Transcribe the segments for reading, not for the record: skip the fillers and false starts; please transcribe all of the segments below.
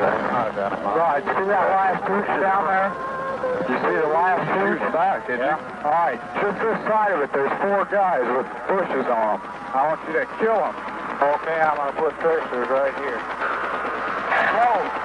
Right, see that last tooth down there? You see the last tooth? Back, did you? All right, just this side of it, there's 4 guys with bushes on them. I want you to kill them. Okay, I'm going to put tracers right here. Whoa!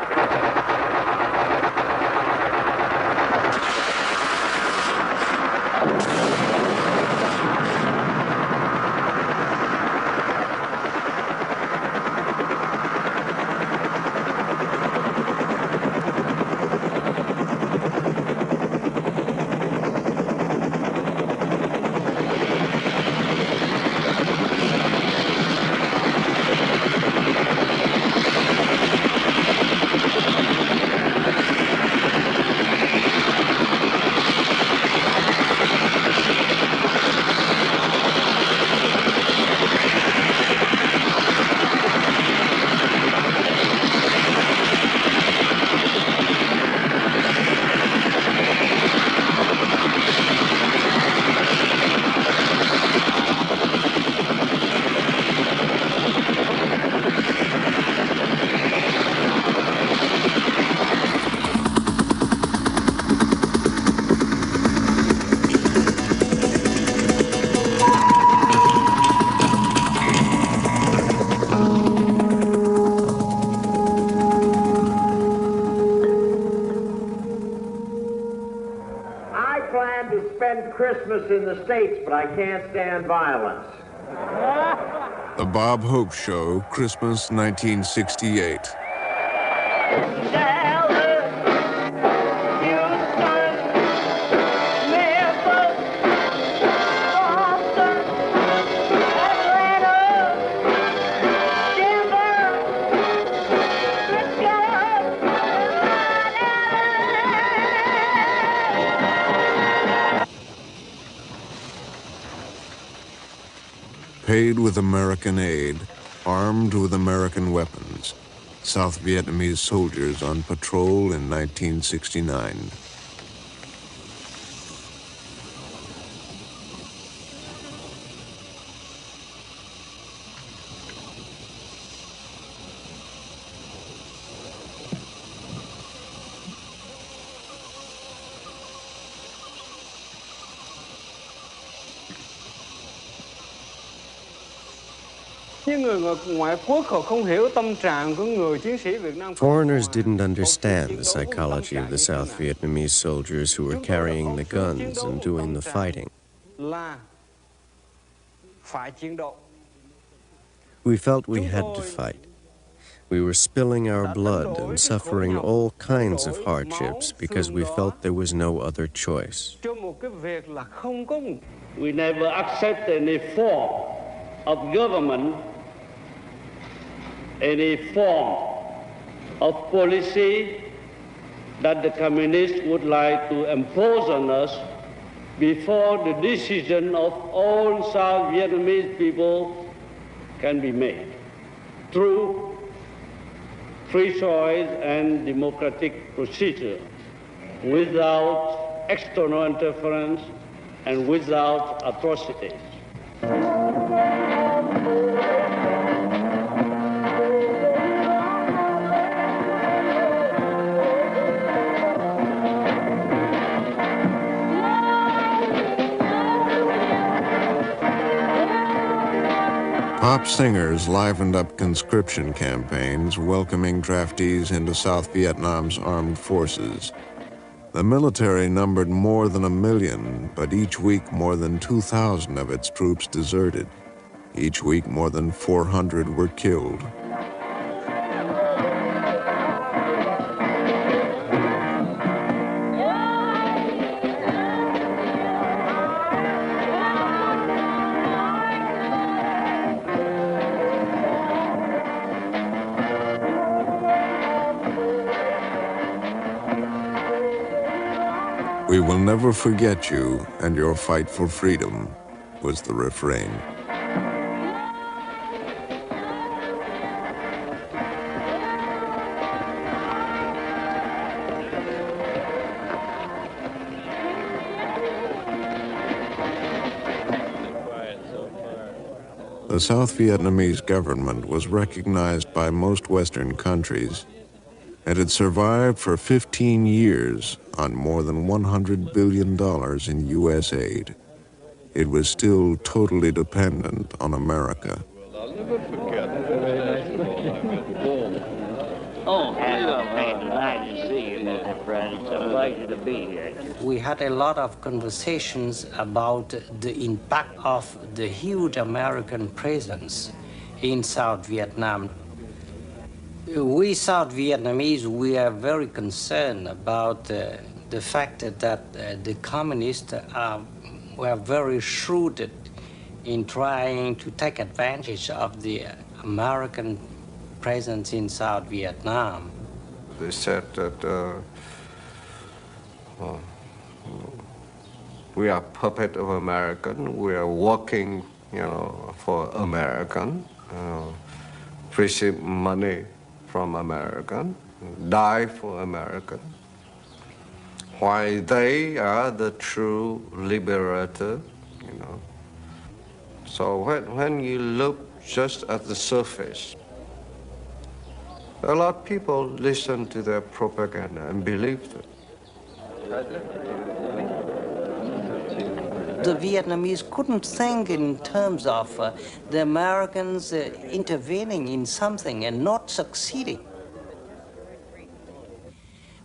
Christmas in the States, but I can't stand violence. The Bob Hope Show, Christmas 1968. Paid with American aid, armed with American weapons, South Vietnamese soldiers on patrol in 1969. Foreigners didn't understand the psychology of the South Vietnamese soldiers who were carrying the guns and doing the fighting. We felt we had to fight. We were spilling our blood and suffering all kinds of hardships because we felt there was no other choice. We never accept any form of government, any form of policy that the communists would like to impose on us before the decision of all South Vietnamese people can be made through free choice and democratic procedure, without external interference and without atrocities. Pop singers livened up conscription campaigns welcoming draftees into South Vietnam's armed forces. The military numbered more than 1 million, but each week more than 2,000 of its troops deserted. Each week more than 400 were killed. "We will never forget you and your fight for freedom," was the refrain. The South Vietnamese government was recognized by most Western countries and had survived for 15 years on more than $100 billion in U.S. aid. It was still totally dependent on America. I'll never forget it. Oh, glad to see you, Mr. Friend. It's a pleasure to be here. We had a lot of conversations about the impact of the huge American presence in South Vietnam. We South Vietnamese, we are very concerned about the fact that the communists were very shrewd in trying to take advantage of the American presence in South Vietnam. They said that we are puppet of American. We are working, for American, receive money from American, die for American. Why they are the true liberator, So when you look just at the surface, a lot of people listen to their propaganda and believe it. The Vietnamese couldn't think in terms of the Americans intervening in something and not succeeding.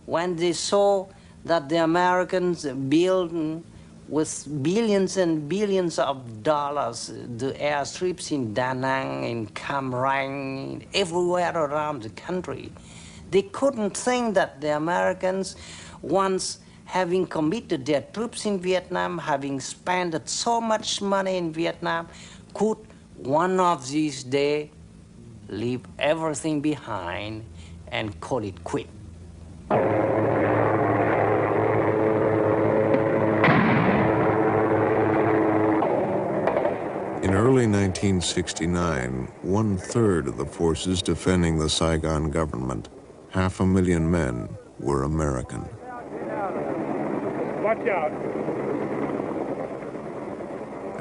When they saw that the Americans built with billions and billions of dollars the airstrips in Da Nang, in Cam Ranh, everywhere around the country, they couldn't think that the Americans, once having committed their troops in Vietnam, having spent so much money in Vietnam, could one of these days leave everything behind and call it quit. In early 1969, 1/3 of the forces defending the Saigon government, 500,000 men, were American. Watch out.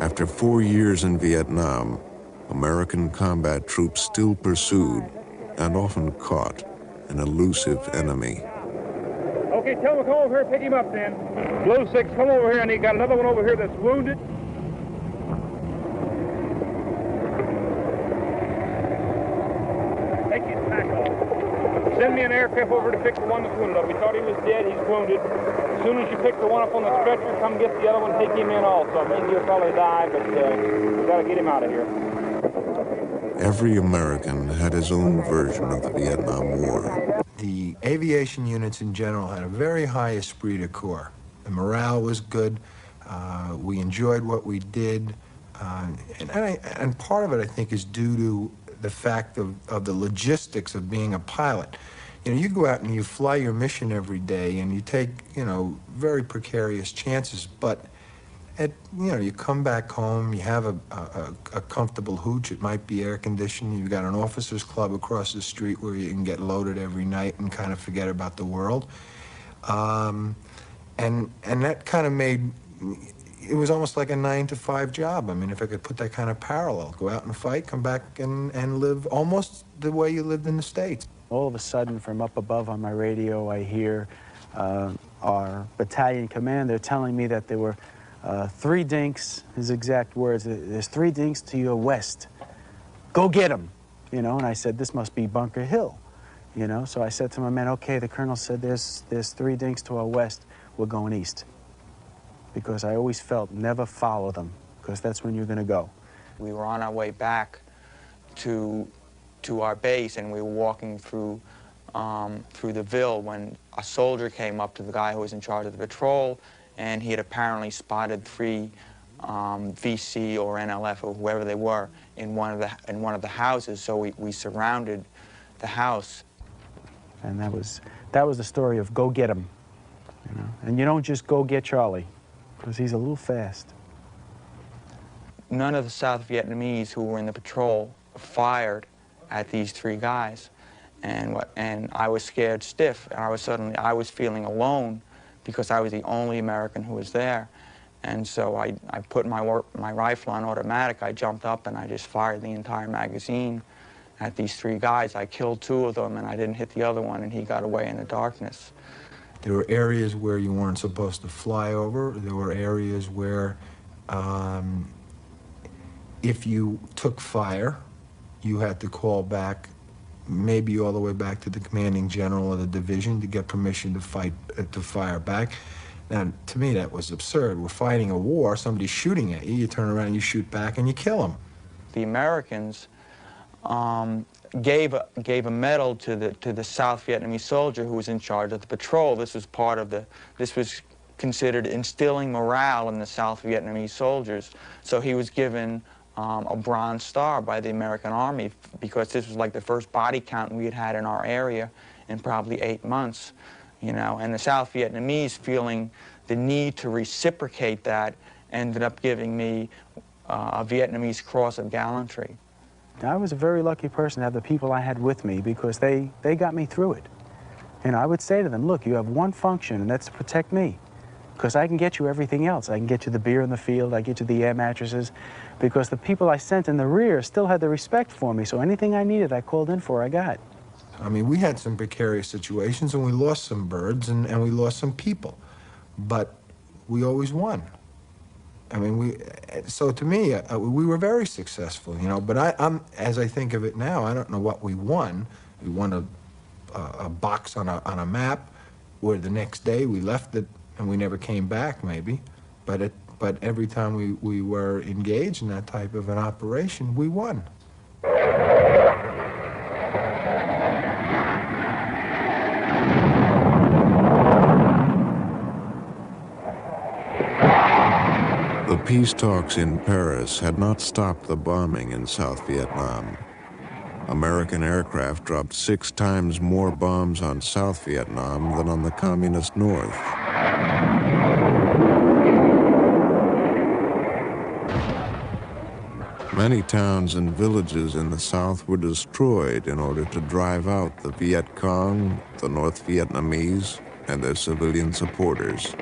After 4 years in Vietnam, American combat troops still pursued and often caught an elusive enemy. Okay, tell him to come over here and pick him up then. Blue 6, come over here, and he got another one over here that's wounded. Take his pack off. Send me an aircraft over to pick the one that's wounded up. We thought he was dead, he's wounded. As soon as you pick the one up on the stretcher, come get the other one, take him in also. I think he'll probably die, but we gotta get him out of here. Every American had his own version of the Vietnam War. The aviation units in general had a very high esprit de corps. The morale was good. We enjoyed what we did. And part of it, I think, is due to the fact of the logistics of being a pilot. You go out and you fly your mission every day and you take, very precarious chances, but you come back home, you have a comfortable hooch. It might be air conditioned. You've got an officers club across the street where you can get loaded every night and kind of forget about the world. And that kind of made, it was almost like a 9-to-5 job. I mean, if I could put that kind of parallel, go out and fight, come back and live almost the way you lived in the States. All of a sudden, from up above on my radio, I hear our battalion commander telling me that there were 3 dinks, his exact words, there's 3 dinks to your west. Go get them, and I said, this must be Bunker Hill, So I said to my men, okay, the colonel said there's 3 dinks to our west, we're going east. Because I always felt, never follow them, because that's when you're going to go. We were on our way back to our base, and we were walking through the Ville when a soldier came up to the guy who was in charge of the patrol, and he had apparently spotted 3 VC or NLF or whoever they were in one of the houses. So we surrounded the house. And that was the story of go get him, And you don't just go get Charlie, because he's a little fast. None of the South Vietnamese who were in the patrol fired at these 3 guys, and I was scared stiff. And I was feeling alone because I was the only American who was there, and so I put my rifle on automatic. I jumped up and I just fired the entire magazine, at these three guys. I killed two of them, and I didn't hit the other one, and he got away in the darkness. There were areas where you weren't supposed to fly over. There were areas where if you took fire, you had to call back, maybe all the way back to the commanding general of the division to get permission to fire back. Now, to me, that was absurd. We're fighting a war, somebody's shooting at you, you turn around and you shoot back and you kill them. The Americans gave a medal to the South Vietnamese soldier who was in charge of the patrol. This was considered instilling morale in the South Vietnamese soldiers. So he was given a Bronze Star by the American Army because this was like the first body count we had had in our area in probably 8 months, you know. And the South Vietnamese, feeling the need to reciprocate that, ended up giving me a Vietnamese Cross of Gallantry. I was a very lucky person to have the people I had with me because they got me through it. And I would say to them, look, you have one function, and that's to protect me. Because I can get you everything else. I can get you the beer in the field, I get you the air mattresses, because the people I sent in the rear still had the respect for me, so anything I needed I called in for, I got. I mean, we had some precarious situations, and we lost some birds, and we lost some people. But we always won. I mean, so to me, we were very successful, you know, but as I think of it now, I don't know what we won. We won a box on a map, where the next day we left it, and we never came back, maybe. But every time we were engaged in that type of an operation, we won. The peace talks in Paris had not stopped the bombing in South Vietnam. American aircraft dropped 6 times more bombs on South Vietnam than on the communist North. Many towns and villages in the South were destroyed in order to drive out the Viet Cong, the North Vietnamese, and their civilian supporters.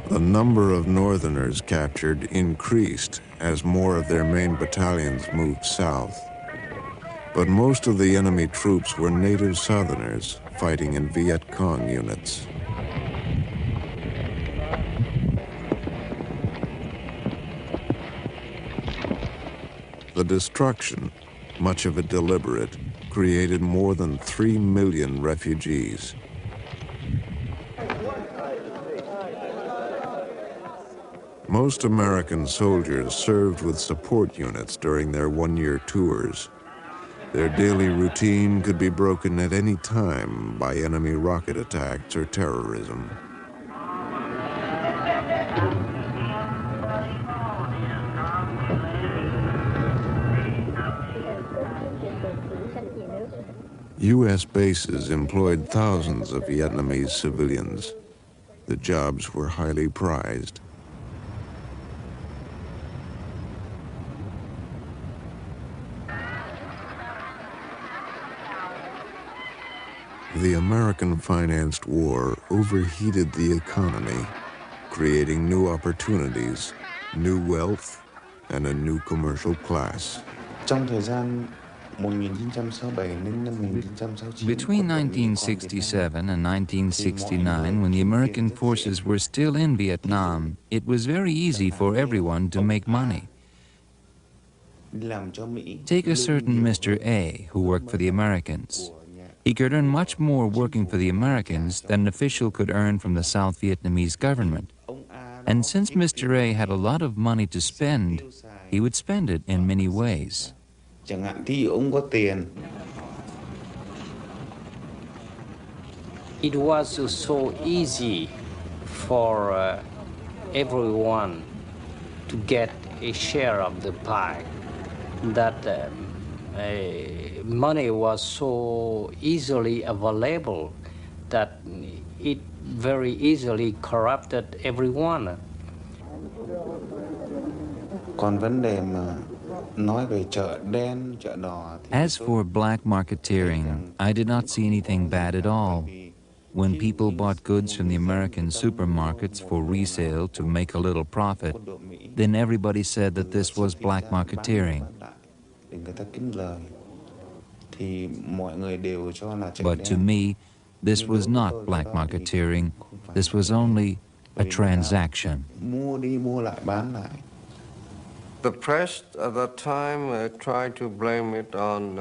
The number of Northerners captured increased as more of their main battalions moved south. But most of the enemy troops were native Southerners fighting in Viet Cong units. The destruction, much of it deliberate, created more than 3 million refugees. Most American soldiers served with support units during their one-year tours. Their daily routine could be broken at any time by enemy rocket attacks or terrorism. U.S. bases employed thousands of Vietnamese civilians. The jobs were highly prized. The American-financed war overheated the economy, creating new opportunities, new wealth, and a new commercial class. Between 1967 and 1969, when the American forces were still in Vietnam, it was very easy for everyone to make money. Take a certain Mr. A, who worked for the Americans. He could earn much more working for the Americans than an official could earn from the South Vietnamese government. And since Mr. A had a lot of money to spend, he would spend it in many ways. It was so easy for everyone to get a share of the pie that money was so easily available that it very easily corrupted everyone. Còn vấn đề mà nói về chợ đen, chợ đỏ thì As for black marketeering, I did not see anything bad at all. When people bought goods from the American supermarkets for resale to make a little profit, then everybody said that this was black marketeering. để người ta kiếm lời thì mọi người đều cho là chợ But to đen. me, this was not black marketeering. This was only a transaction. Mua đi mua lại bán lại. The press at that time tried to blame it on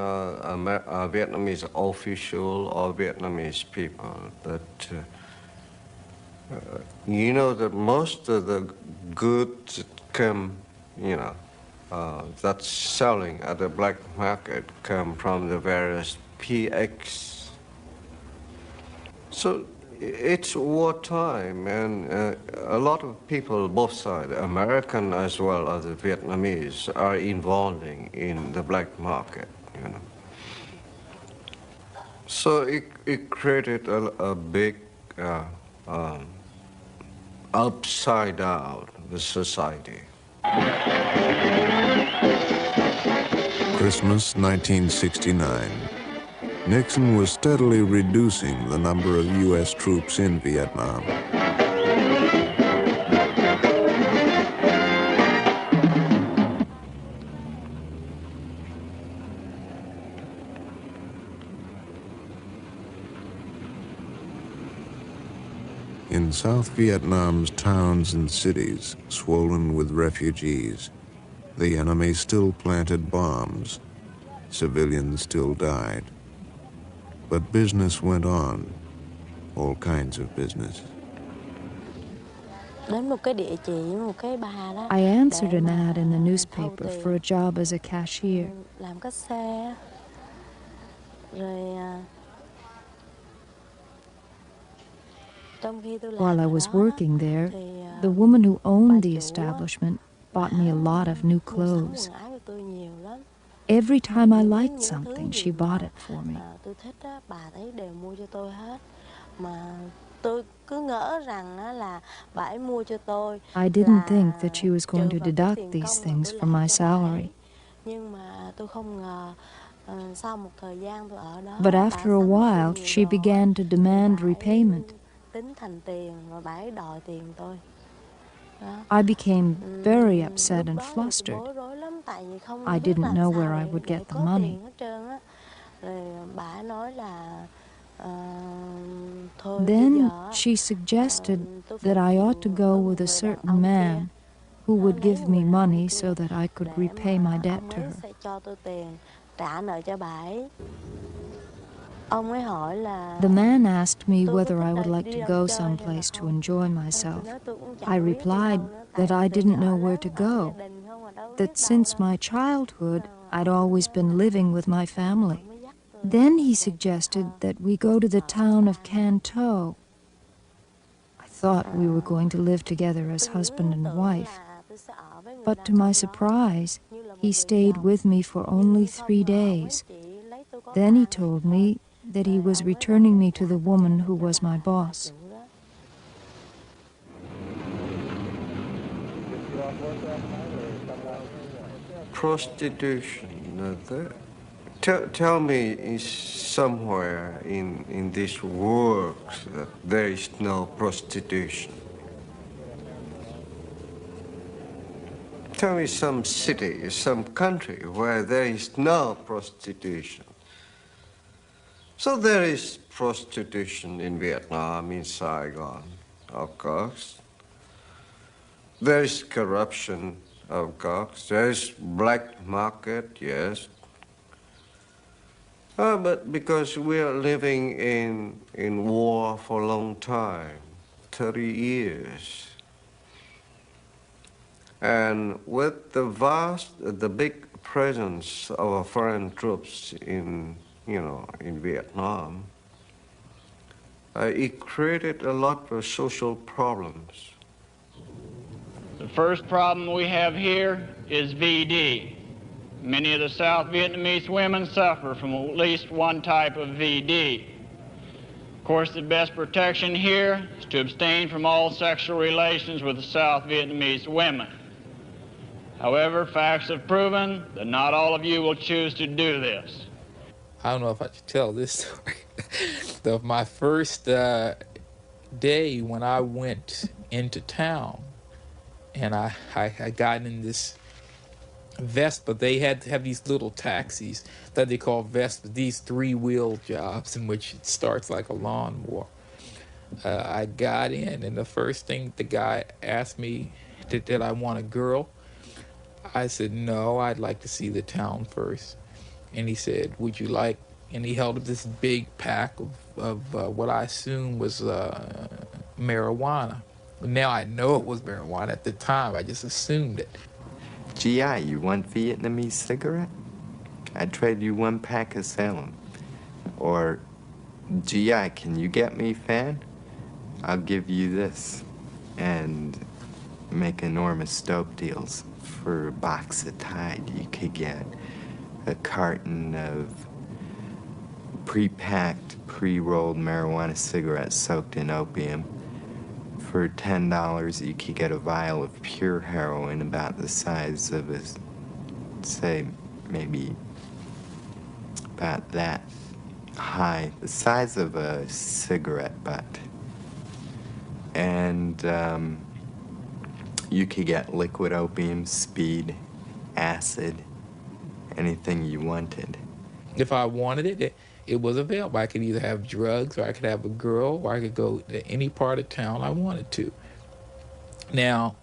Vietnamese official or Vietnamese people. But you know that most of the goods come, that's selling at the black market come from the various PX. So it's wartime, and a lot of people, both sides, American as well as the Vietnamese, are involved in the black market, So it created a big upside down the society. Christmas 1969. Nixon was steadily reducing the number of U.S. troops in Vietnam. In South Vietnam's towns and cities, swollen with refugees, the enemy still planted bombs. Civilians still died. But business went on, all kinds of business. I answered an ad in the newspaper for a job as a cashier. While I was working there, the woman who owned the establishment bought me a lot of new clothes. Every time I liked something, she bought it for me. I didn't think that she was going to deduct these things from my salary. But after a while, she began to demand repayment. I became very upset and flustered. I didn't know where I would get the money. Then she suggested that I ought to go with a certain man who would give me money so that I could repay my debt to her. The man asked me whether I would like to go someplace to enjoy myself. I replied that I didn't know where to go, that since my childhood, I'd always been living with my family. Then he suggested that we go to the town of Can Tho. I thought we were going to live together as husband and wife. But to my surprise, he stayed with me for only 3 days. Then he told me that he was returning me to the woman who was my boss. Prostitution. Tell me somewhere in this world that there is no prostitution. Tell me some city, some country where there is no prostitution. So there is prostitution in Vietnam, in Saigon, of course. There is corruption, of course. There is black market, yes. But because we are living in war for a long time, 30 years. And with the big presence of foreign troops in Vietnam, it created a lot of social problems. The first problem we have here is VD. Many of the South Vietnamese women suffer from at least one type of VD. Of course, the best protection here is to abstain from all sexual relations with the South Vietnamese women. However, facts have proven that not all of you will choose to do this. I don't know if I should tell this story. Of my first day when I went into town, and I got in this Vespa. They had to have these little taxis that they call Vespa, these three-wheel jobs in which it starts like a lawnmower. I got in, and the first thing the guy asked me, did I want a girl? I said, no, I'd like to see the town first. And he said, would you like, and he held up this big pack of what I assumed was marijuana. Now I know it was marijuana. At the time, I just assumed it. GI, you want Vietnamese cigarette? I'd trade you one pack of Salem. Or, GI, can you get me fan? I'll give you this. And make enormous dope deals. For a box of Tide, you could get a carton of pre-packed, pre-rolled marijuana cigarettes soaked in opium. For $10, you could get a vial of pure heroin about the size of a, say, maybe about that high, the size of a cigarette butt. And you could get liquid opium, speed, acid, anything you wanted. If I wanted it, it was available. I could either have drugs, or I could have a girl, or I could go to any part of town I wanted to. Now,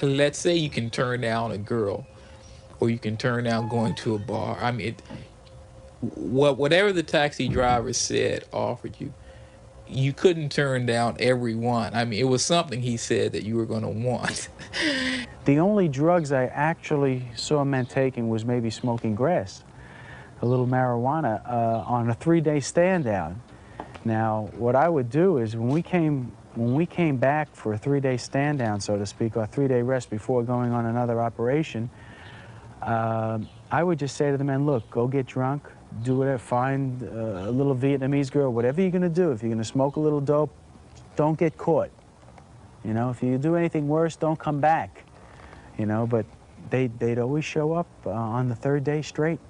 let's say you can turn down a girl, or you can turn down going to a bar. I mean, whatever the taxi driver said, offered you, you couldn't turn down every one. I mean, it was something he said that you were going to want. The only drugs I actually saw men taking was maybe smoking grass, a little marijuana, on a 3-day stand down. Now, what I would do is when we came back for a 3-day stand down, so to speak, or a 3-day rest before going on another operation, I would just say to the men, look, go get drunk, do whatever, find a little Vietnamese girl, whatever you're gonna do. If you're gonna smoke a little dope, don't get caught. You know, if you do anything worse, don't come back. You know, but they'd always show up on the 3rd day straight.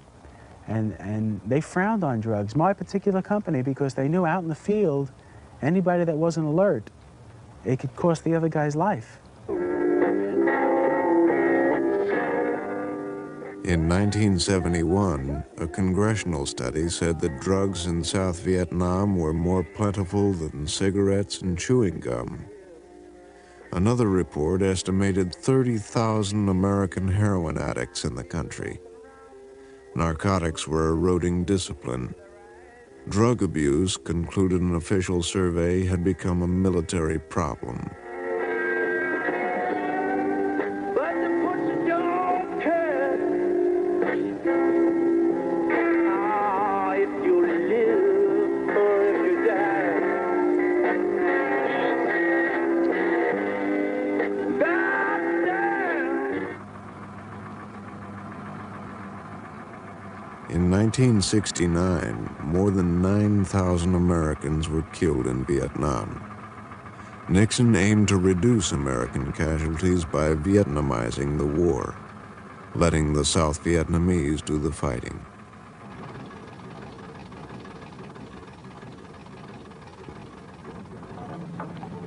And they frowned on drugs, my particular company, because they knew out in the field, anybody that wasn't alert, it could cost the other guy's life. In 1971, a congressional study said that drugs in South Vietnam were more plentiful than cigarettes and chewing gum. Another report estimated 30,000 American heroin addicts in the country. Narcotics were eroding discipline. Drug abuse, concluded an official survey, had become a military problem. In 1969, more than 9,000 Americans were killed in Vietnam. Nixon aimed to reduce American casualties by Vietnamizing the war, letting the South Vietnamese do the fighting.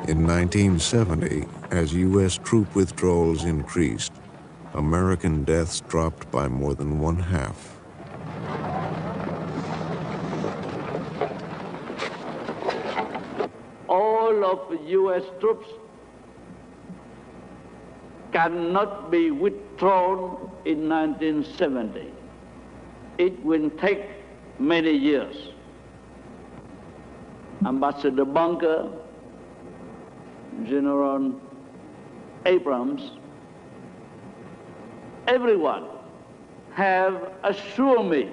In 1970, as U.S. troop withdrawals increased, American deaths dropped by more than 1/2. All of the U.S. troops cannot be withdrawn in 1970. It will take many years. Ambassador Bunker, General Abrams, everyone have assured me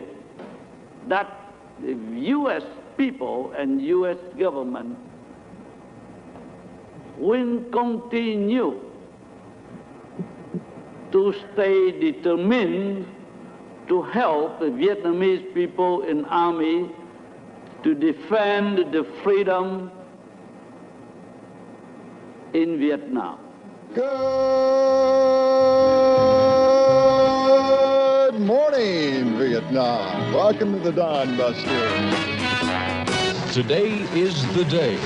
that the U.S. people and U.S. government will continue to stay determined to help the Vietnamese people in army to defend the freedom in Vietnam. Good morning, Vietnam. Welcome to the Dawn Buster. Today is the day.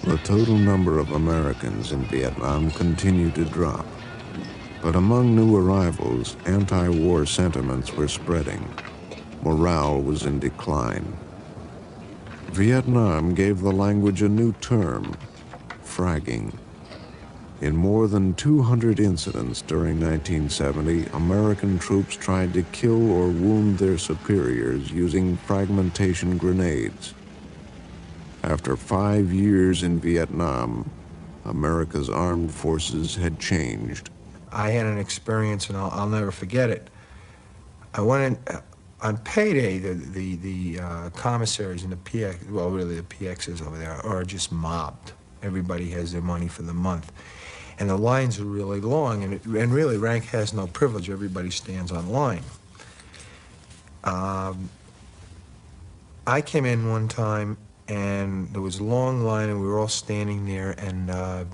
The total number of Americans in Vietnam continued to drop. But among new arrivals, anti-war sentiments were spreading. Morale was in decline. Vietnam gave the language a new term, fragging. In more than 200 incidents during 1970, American troops tried to kill or wound their superiors using fragmentation grenades. After 5 years in Vietnam, America's armed forces had changed. I had an experience, and I'll never forget it. I went in, on payday, the commissaries and the PX, well, really the PXs over there, are just mobbed. Everybody has their money for the month. And the lines are really long, and really rank has no privilege. Everybody stands on line. I came in one time, and there was a long line, and we were all standing there, and a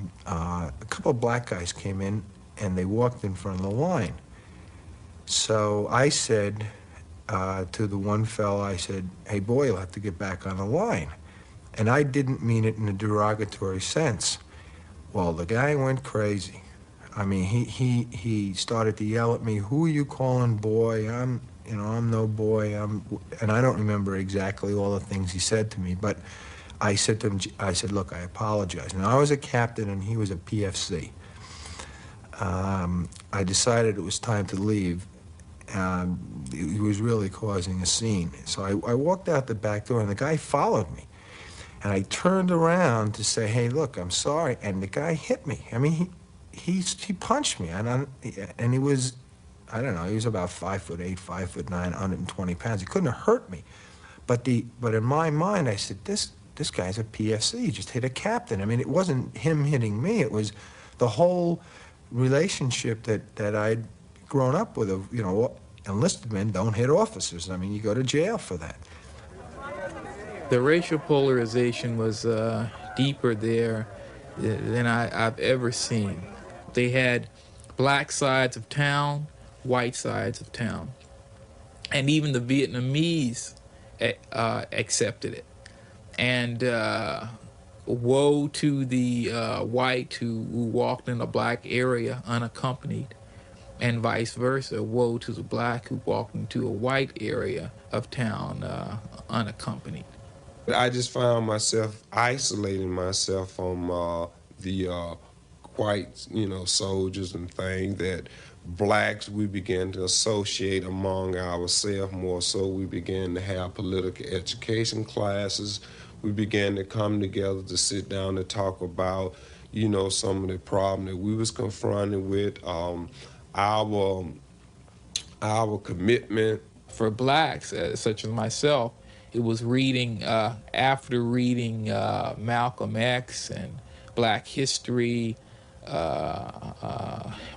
couple of black guys came in, and they walked in front of the line. So I said to the one fellow, I said, "Hey, boy, you'll have to get back on the line." And I didn't mean it in a derogatory sense. Well, the guy went crazy. I mean, he started to yell at me, "Who are you calling boy? I'm no boy." And I don't remember exactly all the things he said to me, but I said to him, I said, "Look, I apologize." Now, I was a captain and he was a PFC. I decided it was time to leave. He was really causing a scene. So I walked out the back door, and the guy followed me. And I turned around to say, "Hey, look, I'm sorry." And the guy hit me. I mean, he punched me. And he was, I don't know, he was about 5'8", 5'9", 120 pounds. He couldn't have hurt me. But in my mind, I said, this guy's a PFC. He just hit a captain. I mean, it wasn't him hitting me. It was the whole relationship that I'd grown up with. Of, enlisted men don't hit officers. I mean, you go to jail for that. The racial polarization was deeper there than I've ever seen. They had black sides of town, white sides of town. And even the Vietnamese accepted it. And woe to the white who walked in a black area unaccompanied, and vice versa. Woe to the black who walked into a white area of town unaccompanied. I just found myself isolating myself from the white, soldiers and things. That blacks, we began to associate among ourselves more so. We began to have political education classes. We began to come together to sit down and talk about, some of the problems that we was confronted with, our commitment. For blacks, such as myself, it was reading, after reading Malcolm X and Black History,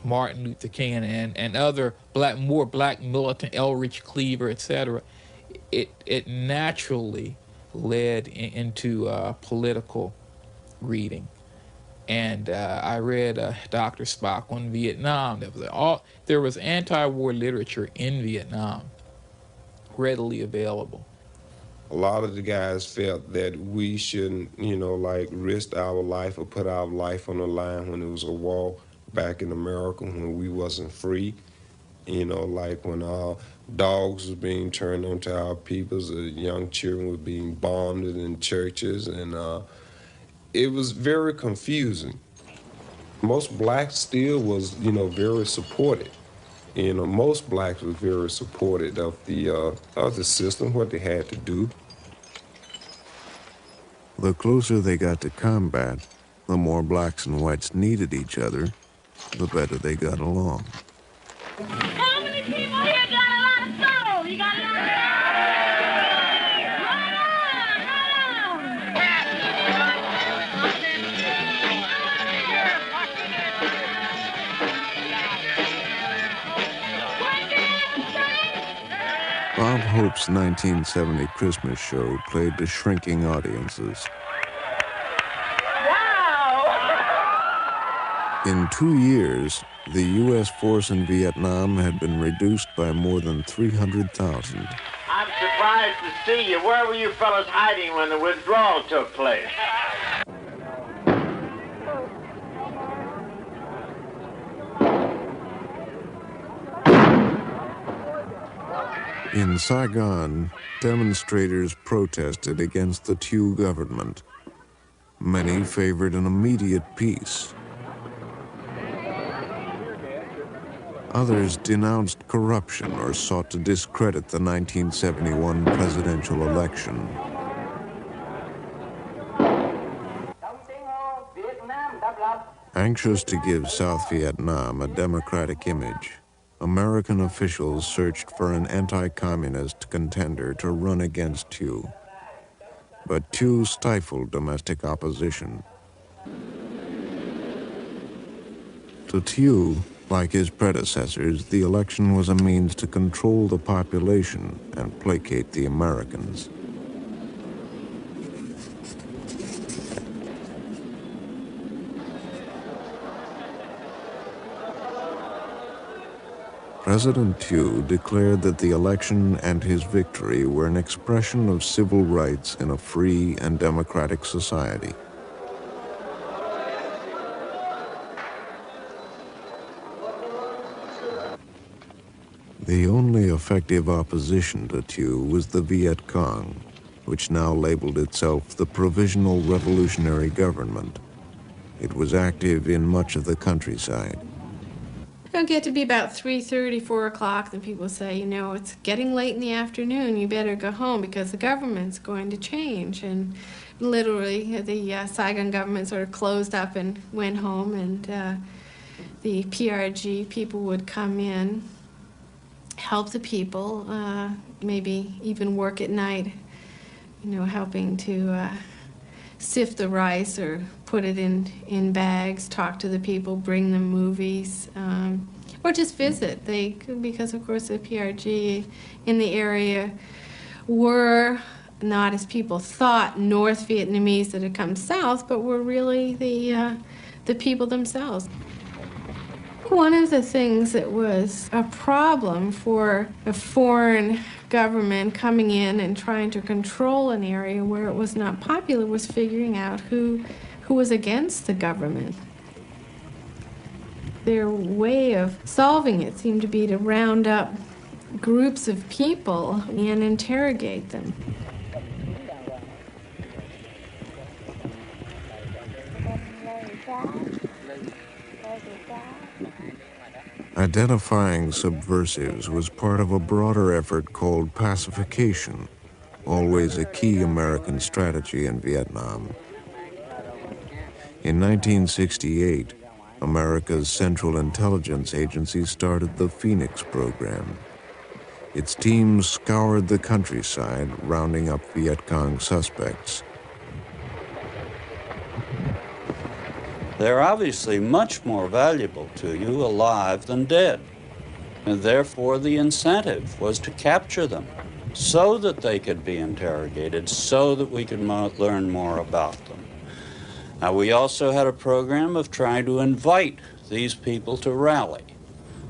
Martin Luther King, and other more black militant, Elridge Cleaver, etc., it naturally led into political reading. And I read Dr. Spock on Vietnam. There was anti-war literature in Vietnam readily available. A lot of the guys felt that we shouldn't, risk our life or put our life on the line when it was a war back in America, when we wasn't free. Like when our dogs was being turned onto our peoples, young children were being bombed in churches, and it was very confusing. Most blacks still was, very supported. Most blacks were very supportive of the system, what they had to do. The closer they got to combat, the more blacks and whites needed each other, the better they got along. How many people here got a lot of soul? You got a lot of soul? Right on, right on. Bob Hope's 1970 Christmas show played to shrinking audiences. In 2 years, the U.S. force in Vietnam had been reduced by more than 300,000. I'm surprised to see you. Where were you fellas hiding when the withdrawal took place? In Saigon, demonstrators protested against the Thieu government. Many favored an immediate peace. Others denounced corruption or sought to discredit the 1971 presidential election. Anxious to give South Vietnam a democratic image, American officials searched for an anti-communist contender to run against Thieu. But Thieu stifled domestic opposition. To Thieu, like his predecessors, the election was a means to control the population and placate the Americans. President Thieu declared that the election and his victory were an expression of civil rights in a free and democratic society. The only effective opposition to Thieu was the Viet Cong, which now labeled itself the Provisional Revolutionary Government. It was active in much of the countryside. It'll get to be about 3:30, 4 o'clock, then people say, you know, it's getting late in the afternoon, you better go home because the government's going to change. And literally, the Saigon government sort of closed up and went home, and the PRG people would come in, help the people, maybe even work at night, you know, helping to sift the rice or put it in bags, talk to the people, bring them movies, or just visit. They could, because of course the PRG in the area were not, as people thought, North Vietnamese that had come south, but were really the people themselves. One of the things that was a problem for a foreign government coming in and trying to control an area where it was not popular was figuring out who was against the government. Their way of solving it seemed to be to round up groups of people and interrogate them. Identifying subversives was part of a broader effort called pacification, always a key American strategy in Vietnam. In 1968, America's Central Intelligence Agency started the Phoenix program. Its teams scoured the countryside, rounding up Viet Cong suspects. They're obviously much more valuable to you alive than dead, and therefore the incentive was to capture them so that they could be interrogated, so that we could learn more about them. Now, we also had a program of trying to invite these people to rally.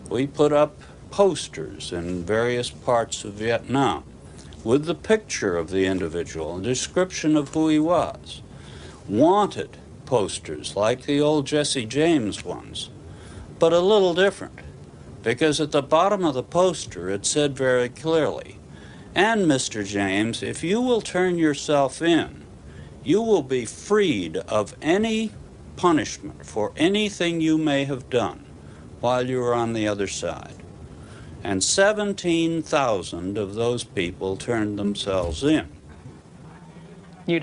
We put up posters in various parts of Vietnam with the picture of the individual and description of who he was. Wanted posters like the old Jesse James ones, but a little different, because at the bottom of the poster it said very clearly, "And Mr. James, if you will turn yourself in, you will be freed of any punishment for anything you may have done while you were on the other side." And 17,000 of those people turned themselves in. In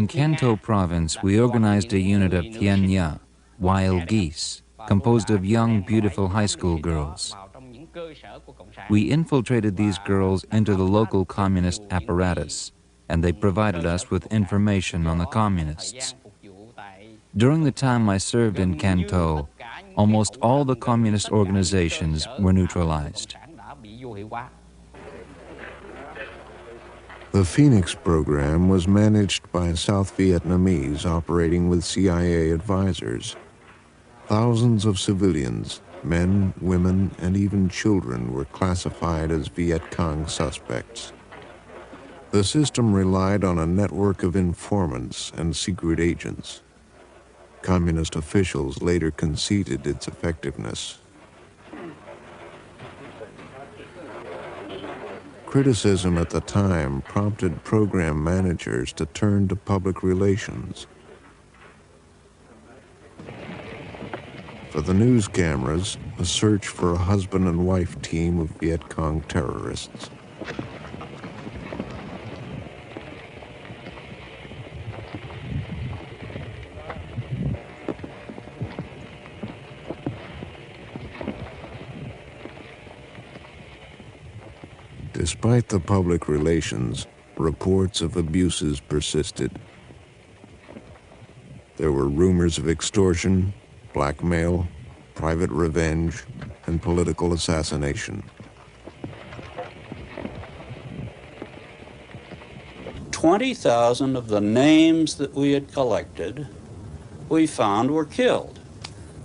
Can Tho province, we organized a unit of Thien Nha, wild geese, composed of young, beautiful high school girls. We infiltrated these girls into the local communist apparatus, and they provided us with information on the communists. During the time I served in Can Tho, almost all the communist organizations were neutralized. The Phoenix program was managed by South Vietnamese operating with CIA advisors. Thousands of civilians, men, women, and even children were classified as Viet Cong suspects. The system relied on a network of informants and secret agents. Communist officials later conceded its effectiveness. Criticism at the time prompted program managers to turn to public relations. For the news cameras, a search for a husband and wife team of Viet Cong terrorists. Despite the public relations, reports of abuses persisted. There were rumors of extortion, blackmail, private revenge, and political assassination. 20,000 of the names that we had collected, we found were killed.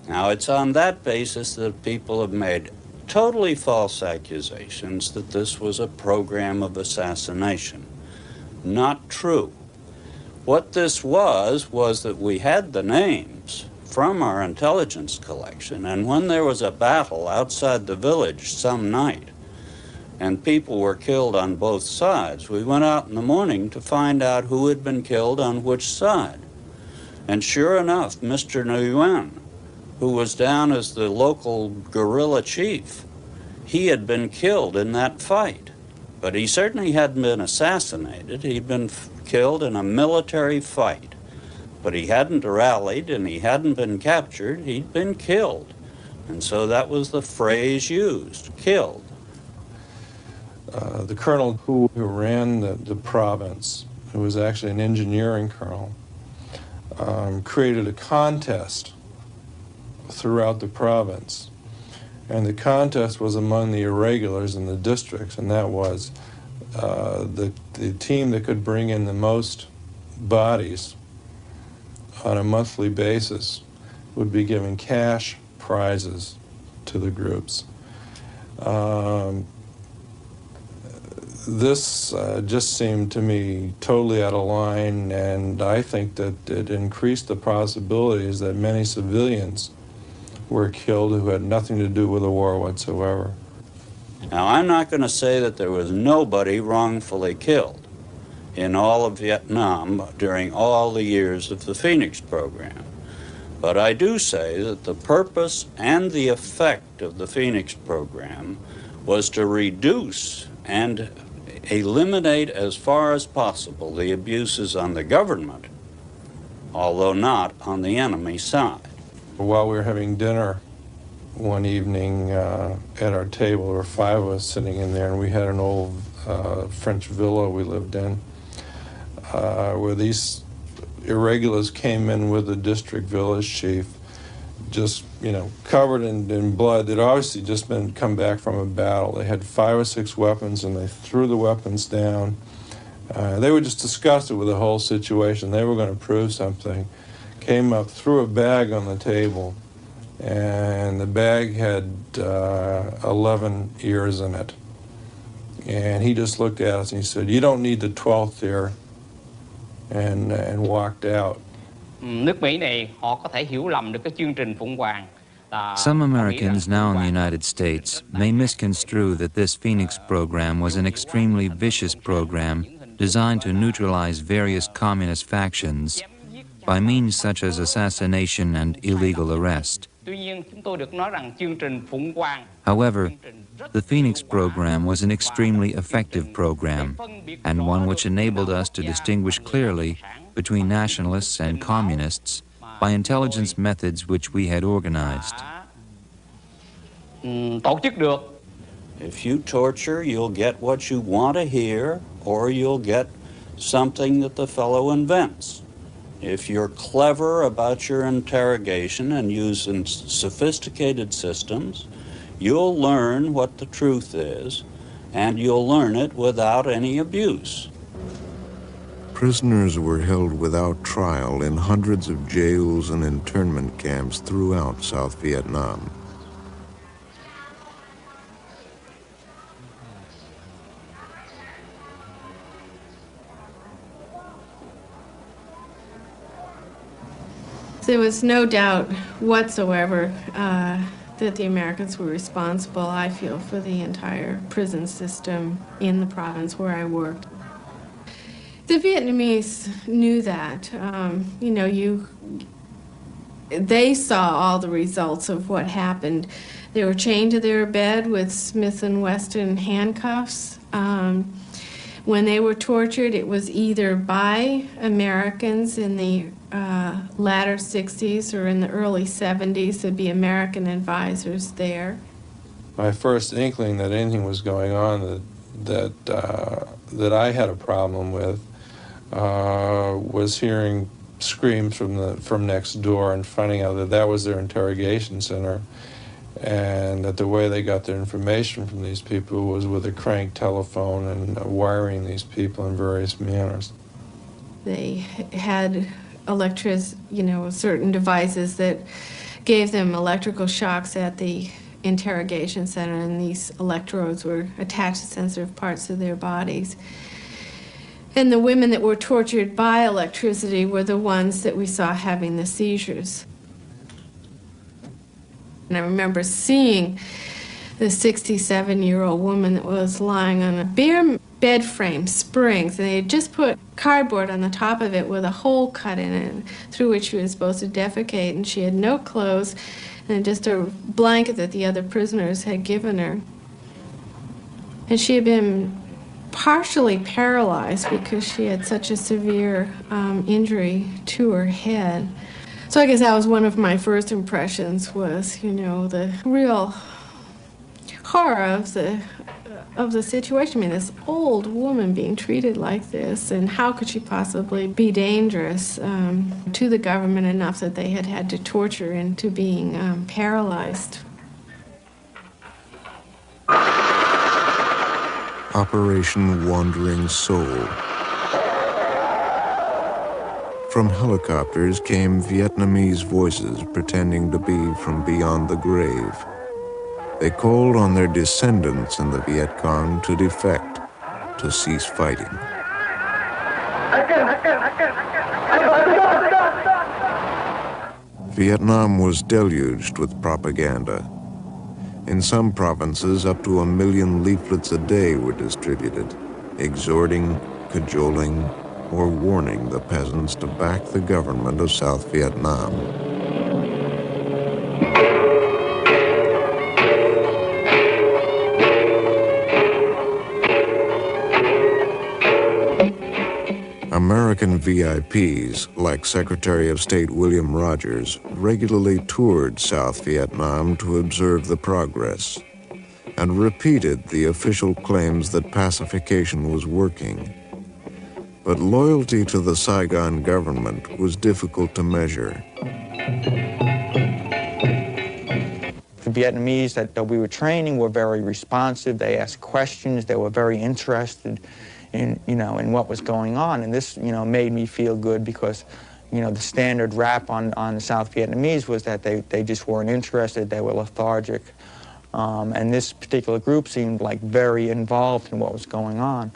Now, it's on that basis that people have made totally false accusations that this was a program of assassination. Not true. What this was that we had the names from our intelligence collection, and when there was a battle outside the village some night and people were killed on both sides, we went out in the morning to find out who had been killed on which side. And sure enough, Mr. Nguyen, who was down as the local guerrilla chief, he had been killed in that fight. But he certainly hadn't been assassinated. He'd been killed in a military fight. But he hadn't rallied and he hadn't been captured. He'd been killed. And so that was the phrase used, killed. The colonel who ran the province, who was actually an engineering colonel, created a contest throughout the province. And the contest was among the irregulars in the districts, and that was the team that could bring in the most bodies on a monthly basis would be given cash prizes to the groups. This just seemed to me totally out of line, and I think that it increased the possibilities that many civilians were killed who had nothing to do with the war whatsoever. Now, I'm not going to say that there was nobody wrongfully killed in all of Vietnam during all the years of the Phoenix program. But I do say that the purpose and the effect of the Phoenix program was to reduce and eliminate as far as possible the abuses on the government, although not on the enemy side. While we were having dinner one evening at our table, there were 5 of us sitting in there, and we had an old French villa we lived in, where these irregulars came in with the district village chief, just, covered in blood. They'd obviously just come back from a battle. They had 5 or 6 weapons, and they threw the weapons down. They were just disgusted with the whole situation. They were going to prove something. Came up, threw a bag on the table, and the bag had 11 ears in it. And he just looked at us and he said, "You don't need the 12th ear," and walked out. Some Americans now in the United States may misconstrue that this Phoenix program was an extremely vicious program designed to neutralize various communist factions by means such as assassination and illegal arrest. However, the Phoenix program was an extremely effective program, and one which enabled us to distinguish clearly between nationalists and communists by intelligence methods which we had organized. If you torture, you'll get what you want to hear, or you'll get something that the fellow invents. If you're clever about your interrogation and using sophisticated systems, you'll learn what the truth is, and you'll learn it without any abuse. Prisoners were held without trial in hundreds of jails and internment camps throughout South Vietnam. There was no doubt whatsoever that the Americans were responsible, I feel, for the entire prison system in the province where I worked. The Vietnamese knew that. You know, they saw all the results of what happened. They were chained to their bed with Smith & Wesson handcuffs. When they were tortured, it was either by Americans in the latter 60s or in the early 70s. There'd be American advisors there. My first inkling that anything was going on that I had a problem with was hearing screams from next door and finding out that that was their interrogation center, and that the way they got their information from these people was with a crank telephone and wiring these people in various manners. They had certain devices that gave them electrical shocks at the interrogation center, and these electrodes were attached to sensitive parts of their bodies. And the women that were tortured by electricity were the ones that we saw having the seizures. And I remember seeing the 67-year-old woman that was lying on a bare bed frame, springs, and they had just put cardboard on the top of it with a hole cut in it through which she was supposed to defecate, and she had no clothes and just a blanket that the other prisoners had given her. And she had been partially paralyzed because she had such a severe injury to her head. So I guess that was one of my first impressions was, you know, the real horror of the situation. I mean, this old woman being treated like this, and how could she possibly be dangerous to the government enough that they had had to torture her into being paralyzed. Operation Wandering Soul. From helicopters came Vietnamese voices pretending to be from beyond the grave. They called on their descendants in the Viet Cong to defect, to cease fighting. Vietnam was deluged with propaganda. In some provinces, up to 1 million leaflets a day were distributed, exhorting, cajoling, or warning the peasants to back the government of South Vietnam. American VIPs, like Secretary of State William Rogers, regularly toured South Vietnam to observe the progress and repeated the official claims that pacification was working. But loyalty to the Saigon government was difficult to measure. The Vietnamese that we were training were very responsive. They asked questions. They were very interested in what was going on, and this, made me feel good because, the standard rap on the South Vietnamese was that they just weren't interested, they were lethargic, and this particular group seemed like very involved in what was going on.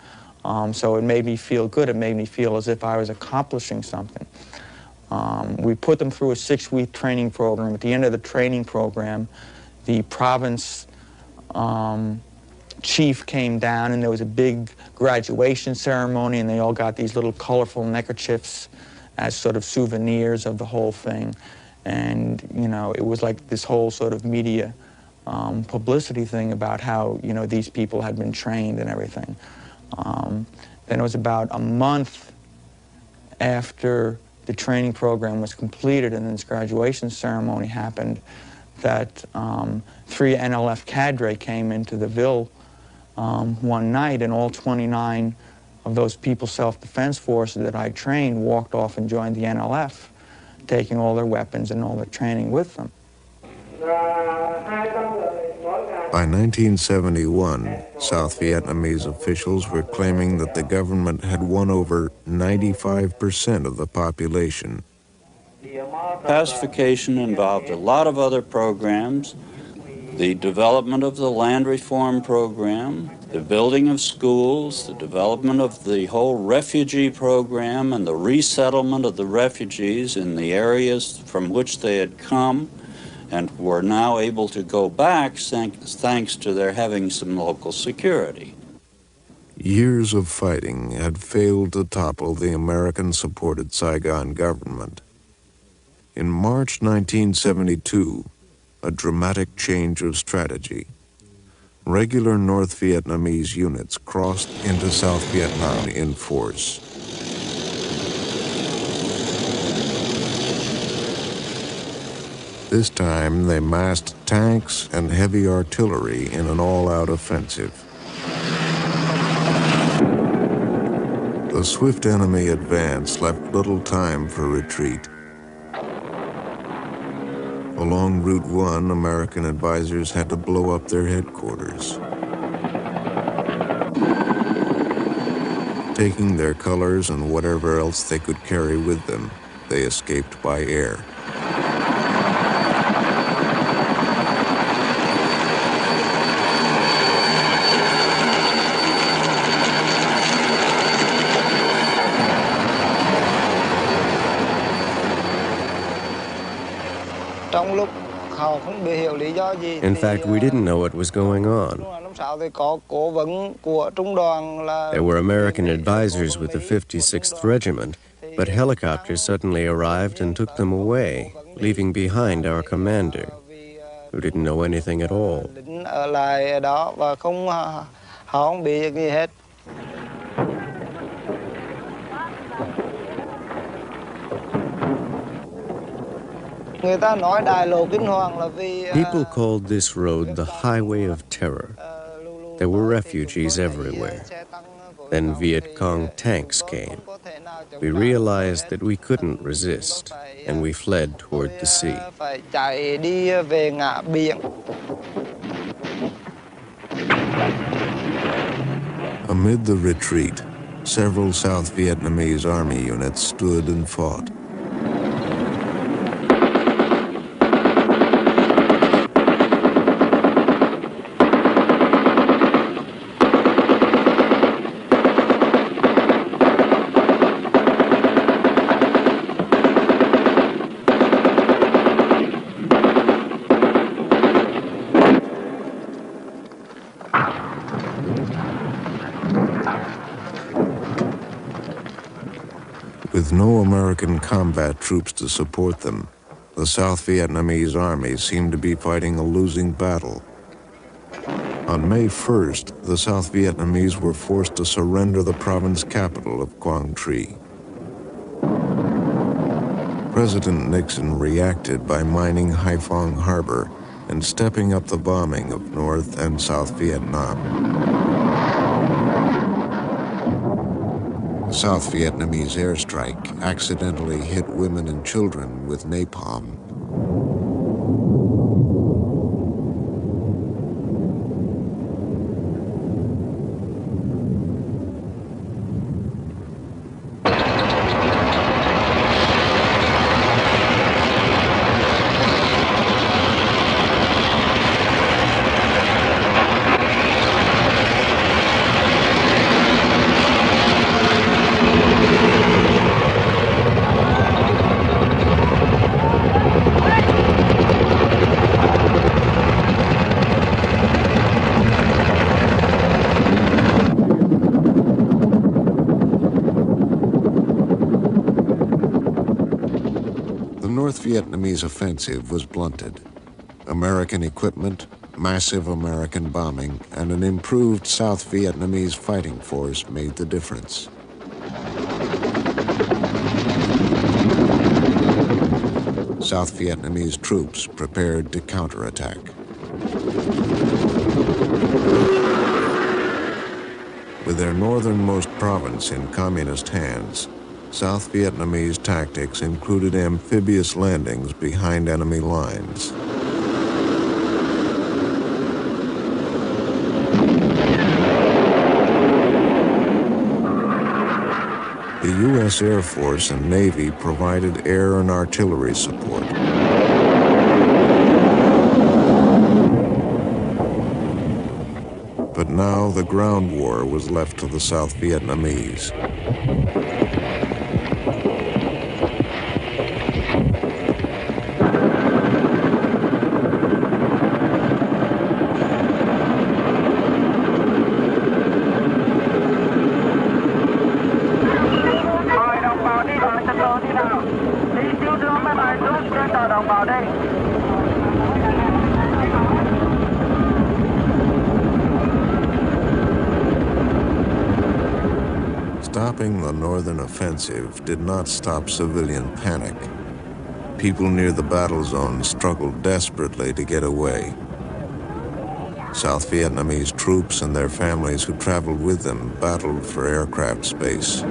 So it made me feel good. It made me feel as if I was accomplishing something. We put them through a 6-week training program. At the end of the training program, the province chief came down, and there was a big graduation ceremony, and they all got these little colorful neckerchiefs as sort of souvenirs of the whole thing. And, it was like this whole sort of media publicity thing about how, these people had been trained and everything. Then it was about a month after the training program was completed and this graduation ceremony happened that 3 NLF cadre came into the Ville one night, and all 29 those People's Self-Defense Forces that I trained walked off and joined the NLF, taking all their weapons and all their training with them. By 1971, South Vietnamese officials were claiming that the government had won over 95% of the population. Pacification involved a lot of other programs, the development of the land reform program, the building of schools, the development of the whole refugee program and the resettlement of the refugees in the areas from which they had come and were now able to go back thanks to their having some local security. Years of fighting had failed to topple the American-supported Saigon government. In March 1972, a dramatic change of strategy. Regular North Vietnamese units crossed into South Vietnam in force. This time, they massed tanks and heavy artillery in an all-out offensive. The swift enemy advance left little time for retreat. Along Route 1, American advisors had to blow up their headquarters. Taking their colors and whatever else they could carry with them, they escaped by air. In fact, we didn't know what was going on. There were American advisors with the 56th Regiment, but helicopters suddenly arrived and took them away, leaving behind our commander, who didn't know anything at all. People called this road the Highway of Terror. There were refugees everywhere. Then Viet Cong tanks came. We realized that we couldn't resist, and we fled toward the sea. Amid the retreat, several South Vietnamese army units stood and fought. With no American combat troops to support them, the South Vietnamese army seemed to be fighting a losing battle. On May 1st, the South Vietnamese were forced to surrender the province capital of Quang Tri. President Nixon reacted by mining Haiphong Harbor and stepping up the bombing of North and South Vietnam. The South Vietnamese airstrike accidentally hit women and children with napalm. Vietnamese offensive was blunted. American equipment, massive American bombing, and an improved South Vietnamese fighting force made the difference. South Vietnamese troops prepared to counterattack. With their northernmost province in communist hands, South Vietnamese tactics included amphibious landings behind enemy lines. The U.S. Air Force and Navy provided air and artillery support. But now the ground war was left to the South Vietnamese. Stopping the northern offensive did not stop civilian panic. People near the battle zone struggled desperately to get away. South Vietnamese troops and their families who traveled with them battled for aircraft space.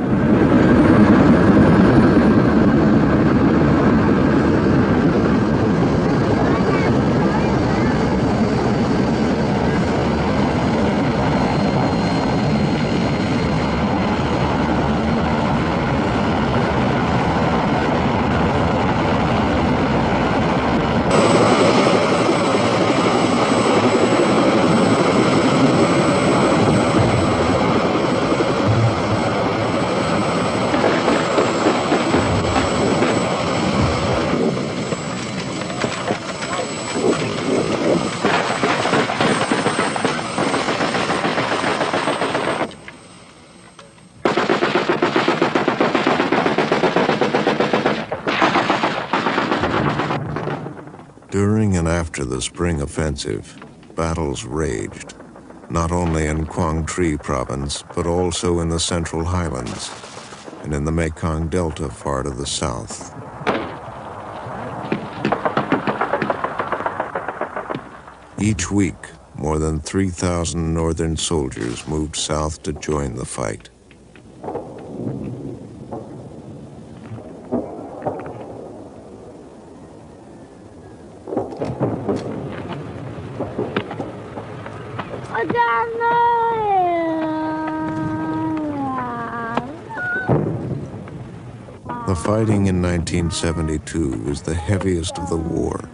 During and after the spring offensive, battles raged, not only in Quang Tri province, but also in the Central Highlands and in the Mekong Delta far to the south. Each week, more than 3,000 northern soldiers moved south to join the fight. The fighting in 1972 was the heaviest of the war.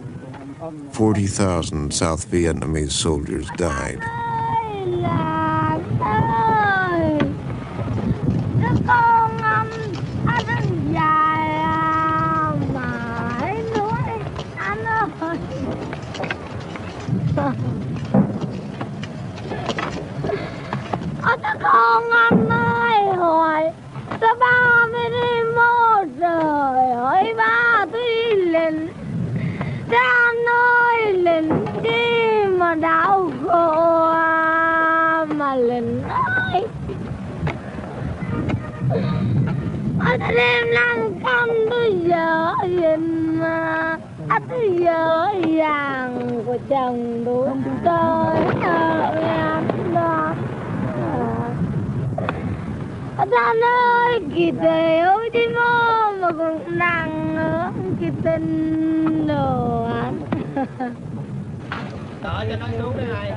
40,000 South Vietnamese soldiers died. Con anh ơi, hồi tới 31 rồi, hỏi ba tôi đi lính. Cha anh ơi, lính chi mà đau khổ mà lính ơi. Ở đêm lăng canh tôi vợ nhìn mà, tôi vợ vàng của chồng tôi Anh ơi, kỳ tiểu chứ mô mà còn nặng nữa, kỳ tinh đồ anh. Đợi cho nó xuống đi này.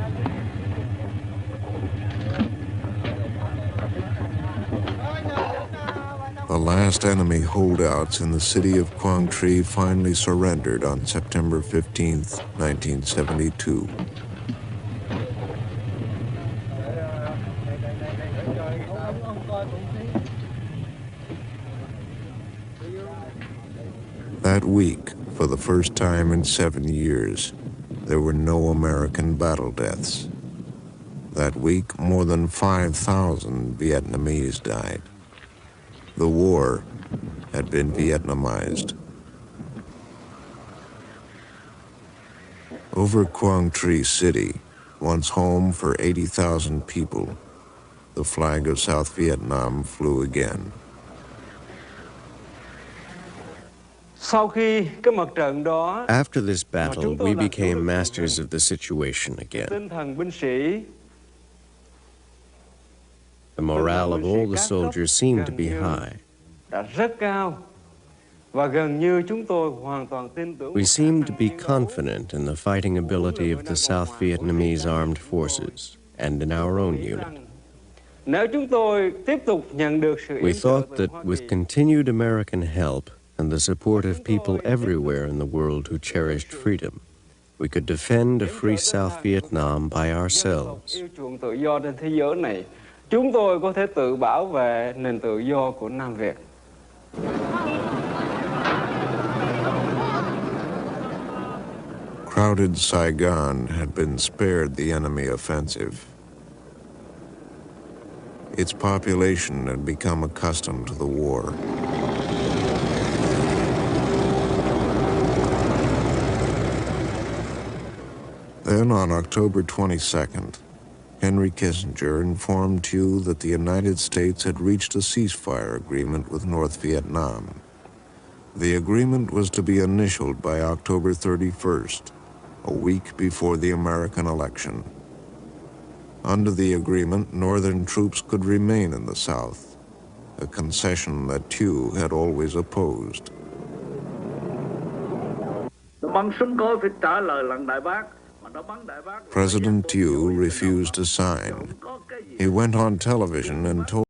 The last enemy holdouts in the city of Quang Tri finally surrendered on September 15th, 1972. That week, for the first time in 7 years, there were no American battle deaths. That week, more than 5,000 Vietnamese died. The war had been Vietnamized. Over Quang Tri City, once home for 80,000 people, the flag of South Vietnam flew again. After this battle, we became masters of the situation again. The morale of all the soldiers seemed to be high. We seemed to be confident in the fighting ability of the South Vietnamese armed forces and in our own unit. We thought that with continued American help and the support of people everywhere in the world who cherished freedom, we could defend a free South Vietnam by ourselves. Crowded Saigon had been spared the enemy offensive. Its population had become accustomed to the war. Then on October 22nd, Henry Kissinger informed Thieu that the United States had reached a ceasefire agreement with North Vietnam. The agreement was to be initialed by October 31st, a week before the American election. Under the agreement, Northern troops could remain in the South, a concession that Thieu had always opposed. President Thieu refused to sign. He went on television and told